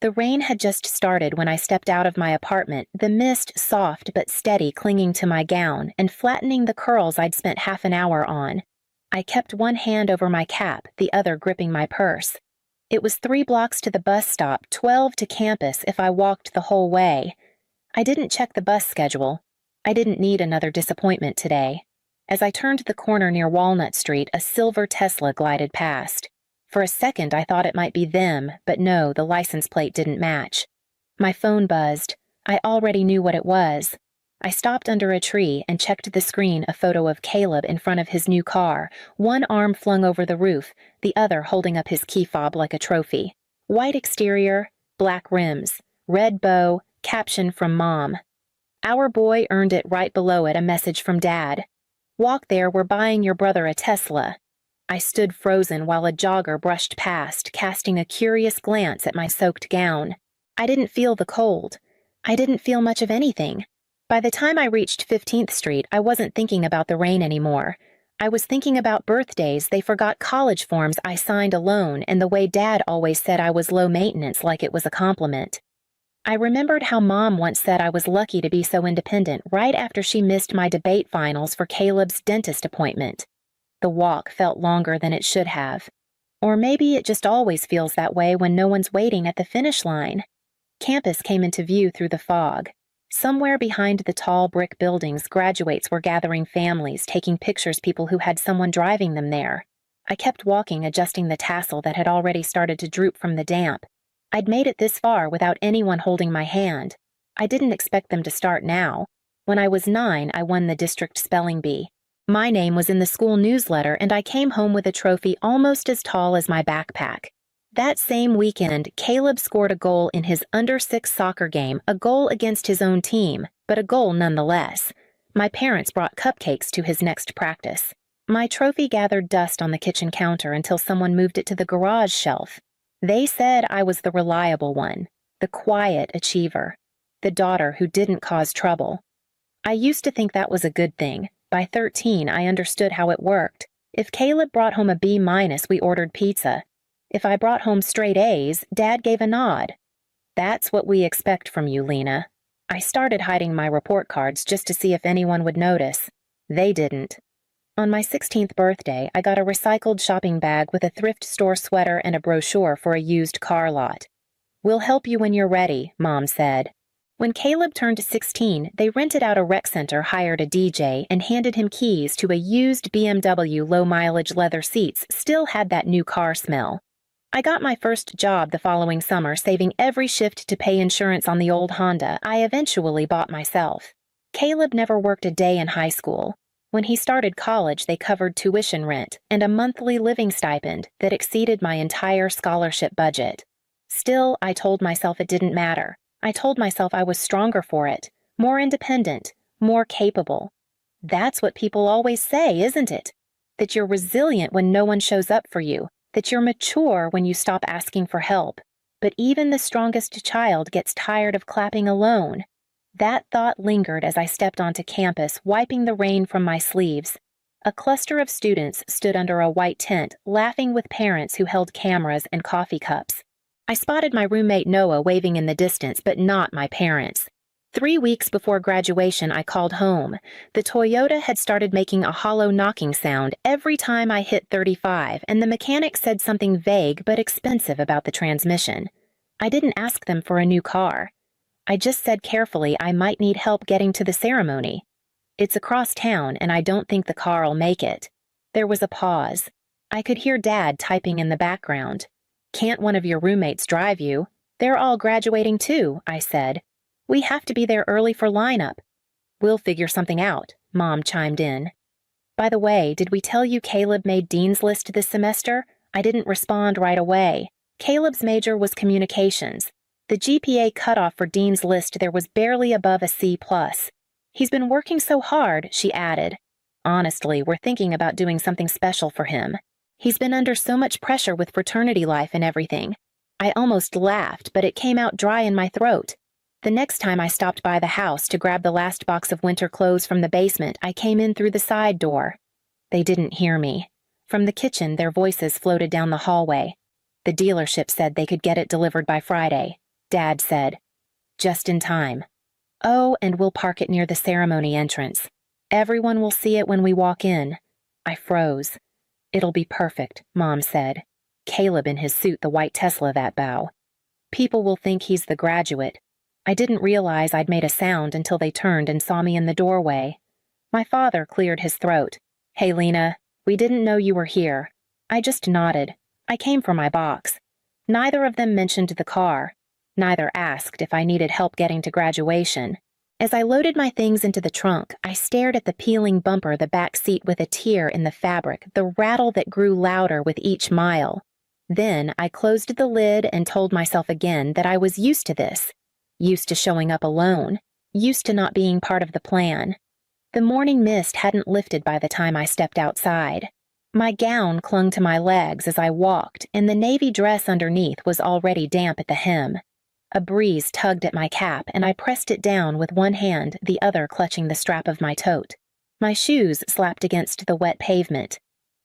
The rain had just started when I stepped out of my apartment, the mist soft but steady clinging to my gown and flattening the curls I'd spent half an hour on. I kept one hand over my cap, the other gripping my purse. It was 3 blocks to the bus stop, 12 to campus if I walked the whole way. I didn't check the bus schedule. I didn't need another disappointment today. As I turned the corner near Walnut Street, a silver Tesla glided past. For a second, I thought it might be them, but no, the license plate didn't match. My phone buzzed. I already knew what it was. I stopped under a tree and checked the screen, a photo of Caleb in front of his new car, one arm flung over the roof, the other holding up his key fob like a trophy. White exterior, black rims, red bow, caption from Mom. Our boy earned it. Right below it, a message from Dad. Walk there, we're buying your brother a Tesla. I stood frozen while a jogger brushed past, casting a curious glance at my soaked gown. I didn't feel the cold. I didn't feel much of anything. By the time I reached 15th Street, I wasn't thinking about the rain anymore. I was thinking about birthdays they forgot, college forms I signed alone, and the way Dad always said I was low maintenance like it was a compliment. I remembered how Mom once said I was lucky to be so independent right after she missed my debate finals for Caleb's dentist appointment. The walk felt longer than it should have. Or maybe it just always feels that way when no one's waiting at the finish line. Campus came into view through the fog. Somewhere behind the tall brick buildings, graduates were gathering families, taking pictures, people who had someone driving them there. I kept walking, adjusting the tassel that had already started to droop from the damp. I'd made it this far without anyone holding my hand. I didn't expect them to start now. When I was 9, I won the district spelling bee. My name was in the school newsletter, and I came home with a trophy almost as tall as my backpack. That same weekend, Caleb scored a goal in his under-6 soccer game, a goal against his own team, but a goal nonetheless. My parents brought cupcakes to his next practice. My trophy gathered dust on the kitchen counter until someone moved it to the garage shelf. They said I was the reliable one, the quiet achiever, the daughter who didn't cause trouble. I used to think that was a good thing. By 13, I understood how it worked. If Caleb brought home a B-, we ordered pizza. If I brought home straight A's, Dad gave a nod. That's what we expect from you, Lena. I started hiding my report cards just to see if anyone would notice. They didn't. On my 16th birthday, I got a recycled shopping bag with a thrift store sweater and a brochure for a used car lot. We'll help you when you're ready, Mom said. When Caleb turned 16, they rented out a rec center, hired a DJ, and handed him keys to a used BMW low-mileage leather seats. Still had that new car smell. I got my first job the following summer, saving every shift to pay insurance on the old Honda I eventually bought myself. Caleb never worked a day in high school. When he started college, they covered tuition rent and a monthly living stipend that exceeded my entire scholarship budget. Still, I told myself it didn't matter. I told myself I was stronger for it, more independent, more capable. That's what people always say, isn't it? That you're resilient when no one shows up for you, that you're mature when you stop asking for help. But even the strongest child gets tired of clapping alone. That thought lingered as I stepped onto campus, wiping the rain from my sleeves. A cluster of students stood under a white tent, laughing with parents who held cameras and coffee cups. I spotted my roommate Noah waving in the distance, but not my parents. 3 weeks before graduation, I called home. The Toyota had started making a hollow knocking sound every time I hit 35, and the mechanic said something vague but expensive about the transmission. I didn't ask them for a new car. I just said carefully I might need help getting to the ceremony. It's across town, and I don't think the car'll make it. There was a pause. I could hear Dad typing in the background. Can't one of your roommates drive you? They're all graduating too, I said. We have to be there early for lineup. We'll figure something out, Mom chimed in. By the way, did we tell you Caleb made Dean's List this semester? I didn't respond right away. Caleb's major was communications. The GPA cutoff for Dean's List there was barely above a C+. He's been working so hard, she added. Honestly, we're thinking about doing something special for him. He's been under so much pressure with fraternity life and everything. I almost laughed, but it came out dry in my throat. The next time I stopped by the house to grab the last box of winter clothes from the basement, I came in through the side door. They didn't hear me. From the kitchen, their voices floated down the hallway. The dealership said they could get it delivered by Friday. Dad said. Just in time. Oh, and we'll park it near the ceremony entrance. Everyone will see it when we walk in. I froze. It'll be perfect, Mom said. Caleb in his suit, the white Tesla that bow. People will think he's the graduate. I didn't realize I'd made a sound until they turned and saw me in the doorway. My father cleared his throat. Hey, Lena, we didn't know you were here. I just nodded. I came for my box. Neither of them mentioned the car. Neither asked if I needed help getting to graduation. As I loaded my things into the trunk, I stared at the peeling bumper, the back seat with a tear in the fabric, the rattle that grew louder with each mile. Then I closed the lid and told myself again that I was used to this. Used to showing up alone. Used to not being part of the plan. The morning mist hadn't lifted by the time I stepped outside. My gown clung to my legs as I walked, and the navy dress underneath was already damp at the hem. A breeze tugged at my cap, and I pressed it down with one hand, the other clutching the strap of my tote. My shoes slapped against the wet pavement.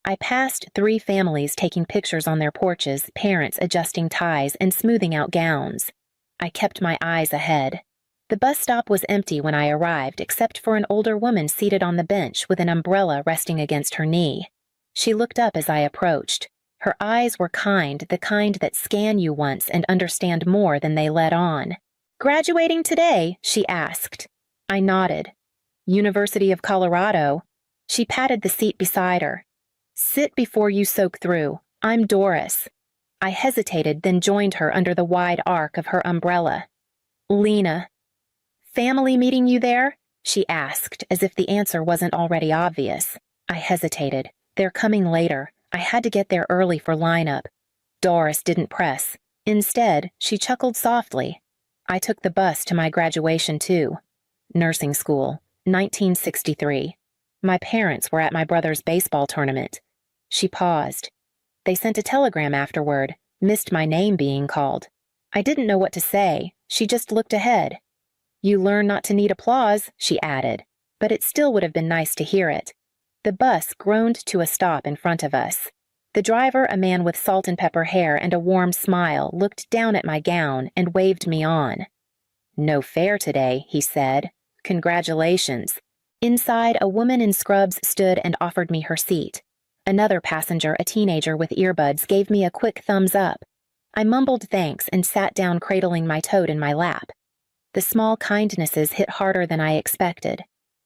I passed 3 families taking pictures on their porches, parents adjusting ties and smoothing out gowns. I kept my eyes ahead. The bus stop was empty when I arrived, except for an older woman seated on the bench with an umbrella resting against her knee. She looked up as I approached. Her eyes were kind, the kind that scan you once and understand more than they let on. Graduating today? She asked. I nodded. University of Colorado. She patted the seat beside her. Sit before you soak through. I'm Doris. I hesitated, then joined her under the wide arc of her umbrella. Lena. Family meeting you there? She asked, as if the answer wasn't already obvious. I hesitated. They're coming later. I had to get there early for lineup. Doris didn't press. Instead, she chuckled softly. I took the bus to my graduation too. Nursing school, 1963. My parents were at my brother's baseball tournament. She paused. They sent a telegram afterward, missed my name being called. I didn't know what to say. She just looked ahead. You learn not to need applause, she added, but it still would have been nice to hear it. The bus groaned to a stop in front of us. The driver, a man with salt and pepper hair and a warm smile, looked down at my gown and waved me on. No fare today, he said. Congratulations. Inside, a woman in scrubs stood and offered me her seat. Another passenger, a teenager with earbuds, gave me a quick thumbs up. I mumbled thanks and sat down cradling my tote in my lap. The small kindnesses hit harder than I expected.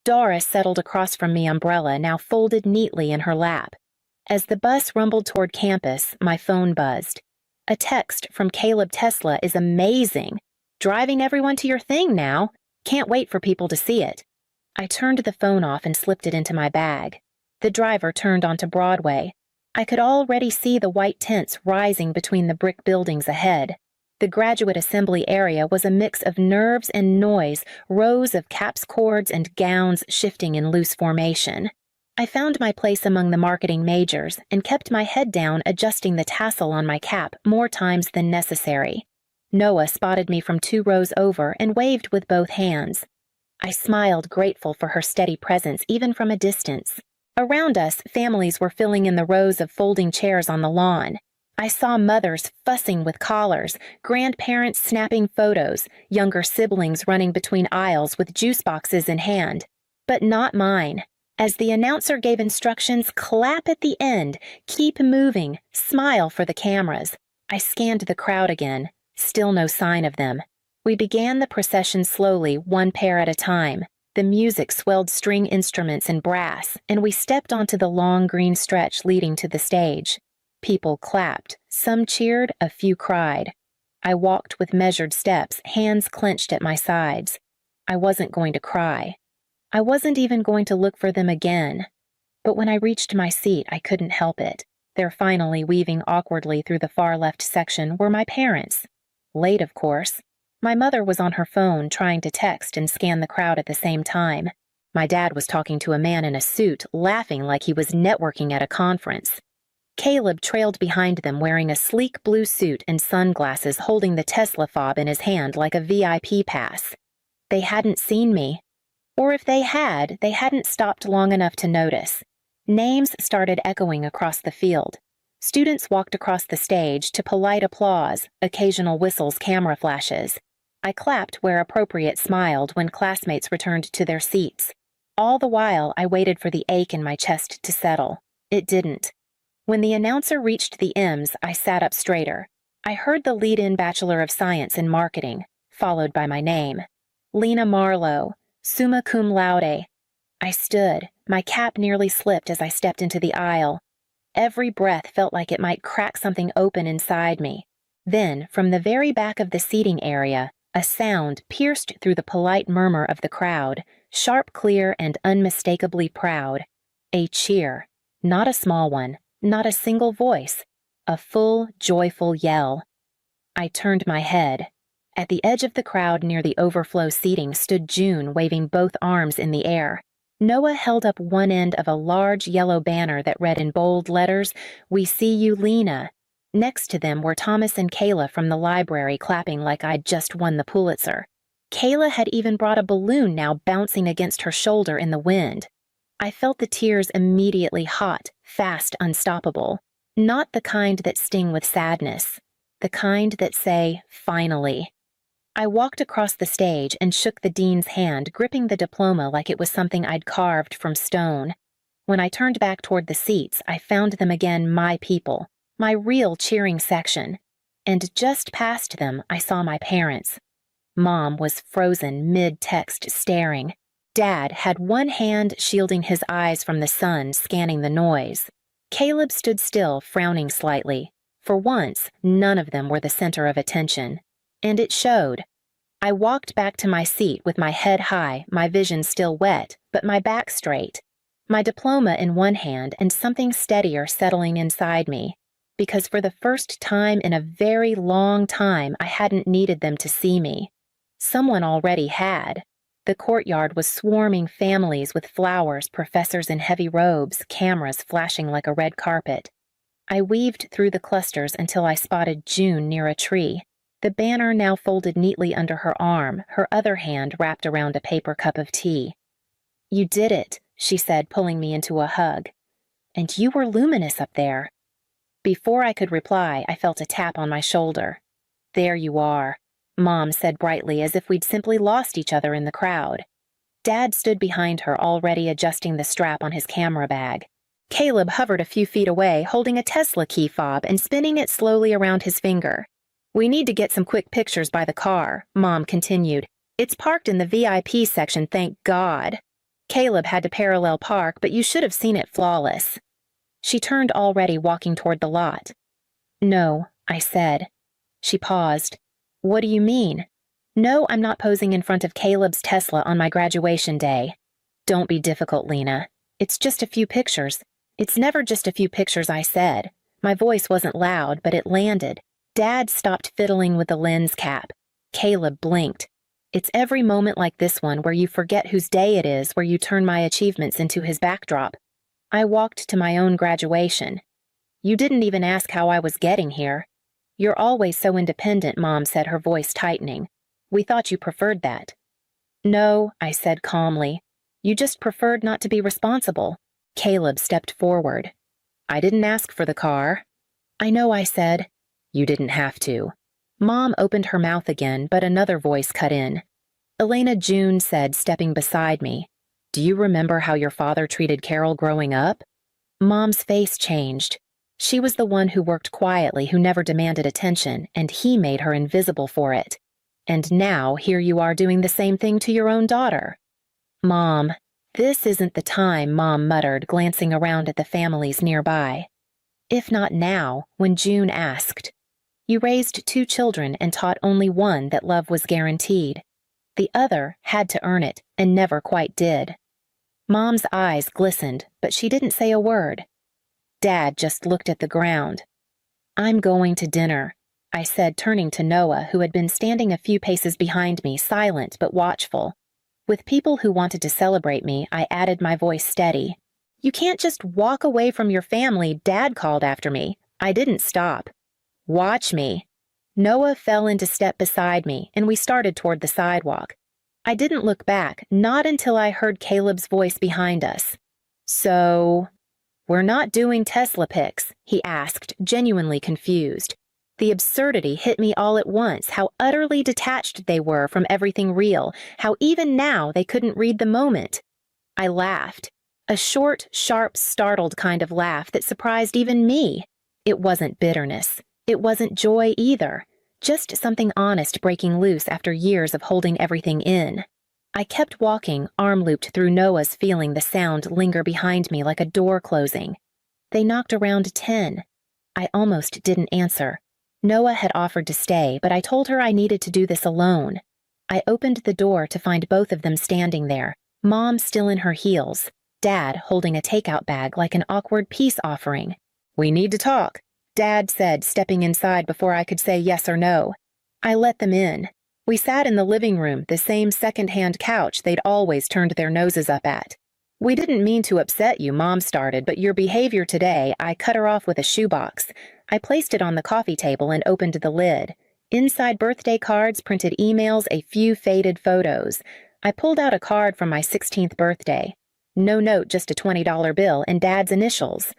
Doris settled across from me, umbrella now folded neatly in her lap. As the bus rumbled toward campus, my phone buzzed. A text from Caleb Tesla is amazing. Driving everyone to your thing now. Can't wait for people to see it. I turned the phone off and slipped it into my bag. The driver turned onto Broadway. I could already see the white tents rising between the brick buildings ahead. The graduate assembly area was a mix of nerves and noise, rows of caps cords and gowns shifting in loose formation. I found my place among the marketing majors and kept my head down, adjusting the tassel on my cap more times than necessary. Noah spotted me from 2 rows over and waved with both hands. I smiled, grateful for her steady presence even from a distance. Around us, families were filling in the rows of folding chairs on the lawn. I saw mothers fussing with collars, grandparents snapping photos, younger siblings running between aisles with juice boxes in hand. But not mine. As the announcer gave instructions, clap at the end, keep moving, smile for the cameras. I scanned the crowd again. Still no sign of them. We began the procession slowly, 1 pair at a time. The music swelled string instruments and brass, and we stepped onto the long green stretch leading to the stage. People clapped, some cheered, a few cried. I walked with measured steps, hands clenched at my sides. I wasn't going to cry. I wasn't even going to look for them again. But when I reached my seat, I couldn't help it. There, finally weaving awkwardly through the far left section, were my parents. Late, of course. My mother was on her phone trying to text and scan the crowd at the same time. My dad was talking to a man in a suit, laughing like he was networking at a conference. Caleb trailed behind them wearing a sleek blue suit and sunglasses, holding the Tesla fob in his hand like a VIP pass. They hadn't seen me. Or if they had, they hadn't stopped long enough to notice. Names started echoing across the field. Students walked across the stage to polite applause, occasional whistles, camera flashes. I clapped where appropriate, smiled when classmates returned to their seats. All the while, I waited for the ache in my chest to settle. It didn't. When the announcer reached the M's, I sat up straighter. I heard the lead-in Bachelor of Science in Marketing, followed by my name. Lena Marlowe, summa cum laude. I stood. My cap nearly slipped as I stepped into the aisle. Every breath felt like it might crack something open inside me. Then, from the very back of the seating area, a sound pierced through the polite murmur of the crowd, sharp, clear, and unmistakably proud. A cheer. Not a small one, not a single voice. A full, joyful yell. I turned my head. At the edge of the crowd near the overflow seating stood June, waving both arms in the air. Noah held up one end of a large yellow banner that read in bold letters, "We see you, Lena." Next to them were Thomas and Kayla from the library clapping like I'd just won the Pulitzer. Kayla had even brought a balloon now bouncing against her shoulder in the wind. I felt the tears immediately hot, fast, unstoppable. Not the kind that sting with sadness. The kind that say, finally. I walked across the stage and shook the dean's hand, gripping the diploma like it was something I'd carved from stone. When I turned back toward the seats, I found them again my people, my real cheering section. And just past them, I saw my parents. Mom was frozen mid-text, staring. Dad had one hand shielding his eyes from the sun, scanning the noise. Caleb stood still, frowning slightly. For once, none of them were the center of attention. And it showed. I walked back to my seat with my head high, my vision still wet, but my back straight. My diploma in one hand and something steadier settling inside me. Because for the first time in a very long time, I hadn't needed them to see me. Someone already had. The courtyard was swarming families with flowers, professors in heavy robes, cameras flashing like a red carpet. I weaved through the clusters until I spotted June near a tree. The banner now folded neatly under her arm, her other hand wrapped around a paper cup of tea. "You did it," she said, pulling me into a hug. "And you were luminous up there." Before I could reply, I felt a tap on my shoulder. "There you are," Mom said brightly, as if we'd simply lost each other in the crowd. Dad stood behind her, already adjusting the strap on his camera bag. Caleb hovered a few feet away, holding a Tesla key fob and spinning it slowly around his finger. "We need to get some quick pictures by the car," Mom continued. "It's parked in the VIP section, thank God." Caleb had to parallel park, but you should have seen it flawless. She turned, already walking toward the lot. "No," I said. She paused. "What do you mean?" "No, I'm not posing in front of Caleb's Tesla on my graduation day." "Don't be difficult, Lena. It's just a few pictures." "It's never just a few pictures," I said. My voice wasn't loud, but it landed. Dad stopped fiddling with the lens cap. Caleb blinked. "It's every moment like this one where you forget whose day it is, where you turn my achievements into his backdrop." I walked to my own graduation. "You didn't even ask how I was getting here." "You're always so independent," Mom said, her voice tightening. "We thought you preferred that." "No," I said calmly. "You just preferred not to be responsible." Caleb stepped forward. "I didn't ask for the car." "I know," I said. "You didn't have to." Mom opened her mouth again, but another voice cut in. Elena, June said, stepping beside me. "Do you remember how your father treated Carol growing up?" Mom's face changed. She was the one who worked quietly, who never demanded attention, and he made her invisible for it. And now, here you are doing the same thing to your own daughter. "Mom, this isn't the time," Mom muttered, glancing around at the families nearby. "If not now," when June asked. "You raised 2 children and taught only one that love was guaranteed. The other had to earn it, and never quite did." Mom's eyes glistened, but she didn't say a word. Dad just looked at the ground. "I'm going to dinner," I said, turning to Noah, who had been standing a few paces behind me, silent but watchful. With people who wanted to celebrate me, I added my voice steady. "You can't just walk away from your family," Dad called after me. I didn't stop. "Watch me." Noah fell into step beside me, and we started toward the sidewalk. I didn't look back, not until I heard Caleb's voice behind us. "So..." "We're not doing Tesla pics?" he asked, genuinely confused. The absurdity hit me all at once, how utterly detached they were from everything real, how even now they couldn't read the moment. I laughed. A short, sharp, startled kind of laugh that surprised even me. It wasn't bitterness. It wasn't joy either. Just something honest breaking loose after years of holding everything in. I kept walking, arm-looped through Noah's, feeling the sound linger behind me like a door closing. They knocked around 10. I almost didn't answer. Noah had offered to stay, but I told her I needed to do this alone. I opened the door to find both of them standing there, Mom still in her heels, Dad holding a takeout bag like an awkward peace offering. "We need to talk," Dad said, stepping inside before I could say yes or no. I let them in. We sat in the living room, the same second-hand couch they'd always turned their noses up at. "We didn't mean to upset you," Mom started, "but your behavior today," I cut her off with a shoebox. I placed it on the coffee table and opened the lid. Inside birthday cards, printed emails, a few faded photos. I pulled out a card from my 16th birthday. No note, just a $20 bill and Dad's initials.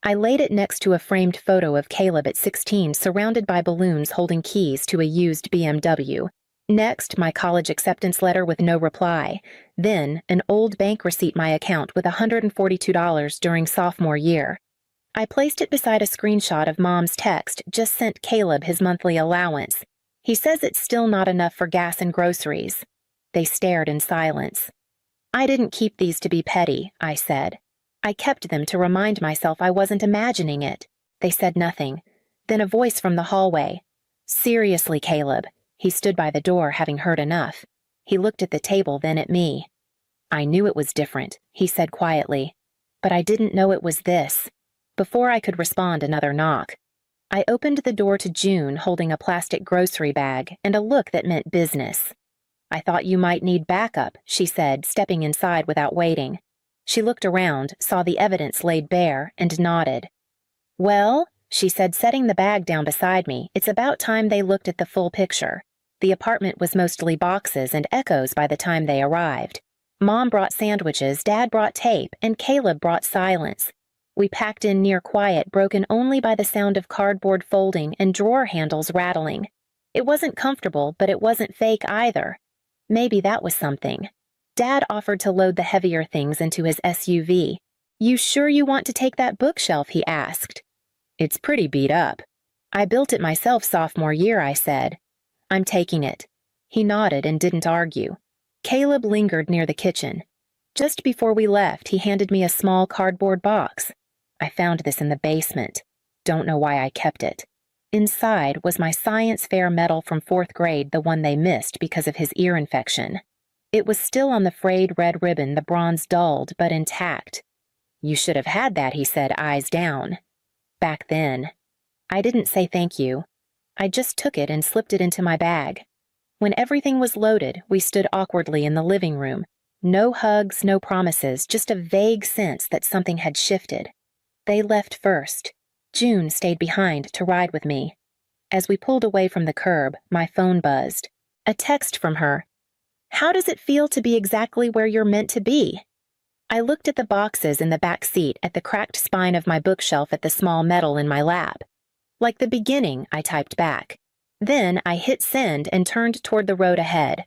I laid it next to a framed photo of Caleb at 16 surrounded by balloons holding keys to a used BMW. Next, my college acceptance letter with no reply. Then, an old bank receipt my account with $142 during sophomore year. I placed it beside a screenshot of Mom's text, just sent Caleb his monthly allowance. He says it's still not enough for gas and groceries. They stared in silence. "I didn't keep these to be petty," I said. I kept them to remind myself I wasn't imagining it. They said nothing. Then a voice from the hallway. "Seriously, Caleb." He stood by the door, having heard enough. He looked at the table, then at me. "I knew it was different," he said quietly. "But I didn't know it was this." Before I could respond, another knock. I opened the door to June, holding a plastic grocery bag and a look that meant business. "I thought you might need backup," she said, stepping inside without waiting. She looked around, saw the evidence laid bare, and nodded. "Well," she said, setting the bag down beside me, "it's about time they looked at the full picture." The apartment was mostly boxes and echoes by the time they arrived. Mom brought sandwiches, Dad brought tape, and Caleb brought silence. We packed in near quiet, broken only by the sound of cardboard folding and drawer handles rattling. It wasn't comfortable, but it wasn't fake either. Maybe that was something. Dad offered to load the heavier things into his SUV. "You sure you want to take that bookshelf?" he asked. "It's pretty beat up." "I built it myself sophomore year," I said. "I'm taking it." He nodded and didn't argue. Caleb lingered near the kitchen. Just before we left, he handed me a small cardboard box. I found this in the basement. Don't know why I kept it. Inside was my science fair medal from 4th grade, the one they missed because of his ear infection. It was still on the frayed red ribbon, the bronze dulled, but intact. "You should have had that," he said, eyes down. "Back then." I didn't say thank you. I just took it and slipped it into my bag. When everything was loaded, we stood awkwardly in the living room. No hugs, no promises, just a vague sense that something had shifted. They left first. June stayed behind to ride with me. As we pulled away from the curb, my phone buzzed. A text from her. "How does it feel to be exactly where you're meant to be?" I looked at the boxes in the back seat, at the cracked spine of my bookshelf, at the small medal in my lap. "Like the beginning," I typed back. Then I hit send and turned toward the road ahead.